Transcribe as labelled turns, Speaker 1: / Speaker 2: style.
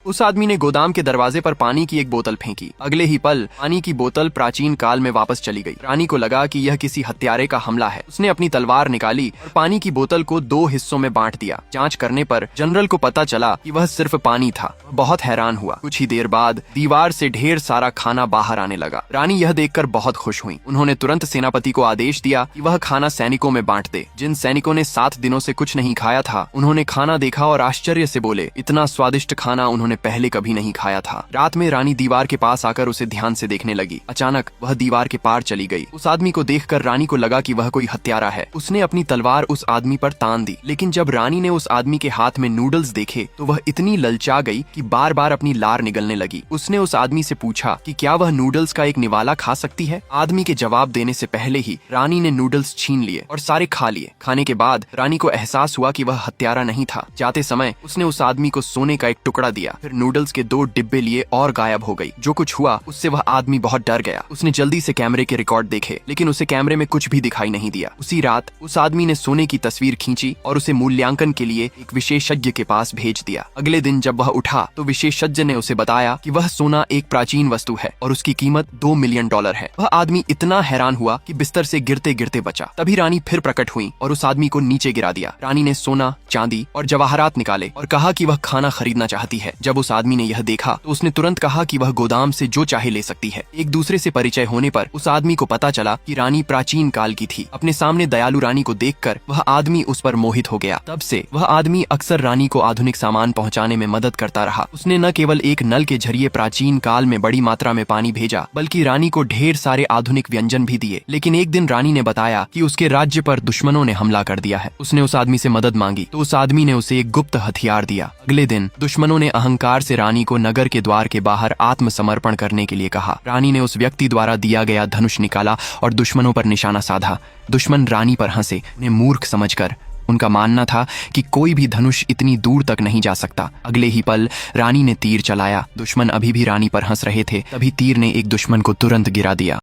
Speaker 1: उस आदमी ने गोदाम के दरवाजे पर पानी की एक बोतल फेंकी। अगले ही पल पानी की बोतल प्राचीन काल में वापस चली गई। रानी को लगा कि यह किसी हत्यारे का हमला है। उसने अपनी तलवार निकाली और पानी की बोतल को 2 हिस्सों में बांट दिया। जांच करने पर जनरल को पता चला कि वह सिर्फ पानी था। बहुत हैरान हुआ। कुछ ही देर बाद दीवार से ढेर सारा खाना बाहर आने लगा। रानी यह देखकर बहुत खुश हुई। उन्होंने तुरंत सेनापति को आदेश दिया कि वह खाना सैनिकों में बांट दे। जिन सैनिकों ने 7 दिनों से कुछ नहीं खाया था, उन्होंने खाना देखा और आश्चर्य से बोले, इतना स्वादिष्ट खाना उन्होंने पहले कभी नहीं खाया था। रात में रानी दीवार के पास आकर उसे ध्यान से देखने लगी। अचानक वह दीवार के पार चली गई। उस आदमी को देखकर रानी को लगा कि वह कोई हत्यारा है। उसने अपनी तलवार उस आदमी पर तान दी। लेकिन जब रानी ने उस आदमी के हाथ में नूडल्स देखे तो वह इतनी ललचा गई कि बार बार अपनी लार निगलने लगी। उसने उस आदमी से पूछा कि क्या वह नूडल्स का एक निवाला खा सकती है। आदमी के जवाब देने से पहले ही रानी ने नूडल्स छीन लिए और सारे खा लिए। खाने के बाद रानी को एहसास हुआ कि वह हत्यारा नहीं था। जाते समय उसने उस आदमी को सोने का एक टुकड़ा दिया, फिर नूडल्स के 2 डिब्बे लिए और गायब हो गई। जो कुछ हुआ उससे वह आदमी बहुत डर गया। उसने जल्दी से कैमरे के रिकॉर्ड देखे, लेकिन उसे कैमरे में कुछ भी दिखाई नहीं दिया। उसी रात उस आदमी ने सोने की तस्वीर खींची और उसे मूल्यांकन के लिए एक विशेषज्ञ के पास भेज दिया। अगले दिन जब वह उठा तो विशेषज्ञ ने उसे बताया कि वह सोना एक प्राचीन वस्तु है और उसकी कीमत $2 मिलियन है। वह आदमी इतना हैरान हुआ कि बिस्तर से गिरते गिरते बचा। तभी रानी फिर प्रकट हुई और उस आदमी को नीचे गिरा दिया। रानी ने सोना, चांदी और जवाहरात निकाले और कहा कि वह खाना खरीदना चाहती है। जब उस आदमी ने यह देखा तो उसने तुरंत कहा कि वह गोदाम से जो चाहे ले सकती है। एक दूसरे से परिचय होने पर उस आदमी को पता चला कि रानी प्राचीन काल की थी। अपने सामने दयालु रानी को देखकर वह आदमी उस पर मोहित हो गया। तब से वह आदमी अक्सर रानी को आधुनिक सामान पहुंचाने में मदद करता रहा। उसने न केवल एक नल के जरिए प्राचीन काल में बड़ी मात्रा में पानी भेजा, बल्कि रानी को ढेर सारे आधुनिक व्यंजन भी दिए। लेकिन एक दिन रानी ने बताया कि उसके राज्य पर दुश्मनों ने हमला कर दिया है। उसने उस आदमी से मदद मांगी तो उस आदमी ने उसे एक गुप्त हथियार दिया। अगले दिन दुश्मनों ने अहंकार से रानी को नगर के द्वार के बाहर आत्मसमर्पण करने के लिए कहा। रानी ने उस व्यक्ति द्वारा दिया गया धनुष निकाला और दुश्मनों पर निशाना साधा। दुश्मन रानी पर हंसे। उन्हें मूर्ख समझकर उनका मानना था कि कोई भी धनुष इतनी दूर तक नहीं जा सकता। अगले ही पल रानी ने तीर चलाया। दुश्मन अभी भी रानी पर हंस रहे थे। तभी तीर ने एक दुश्मन को तुरंत गिरा दिया।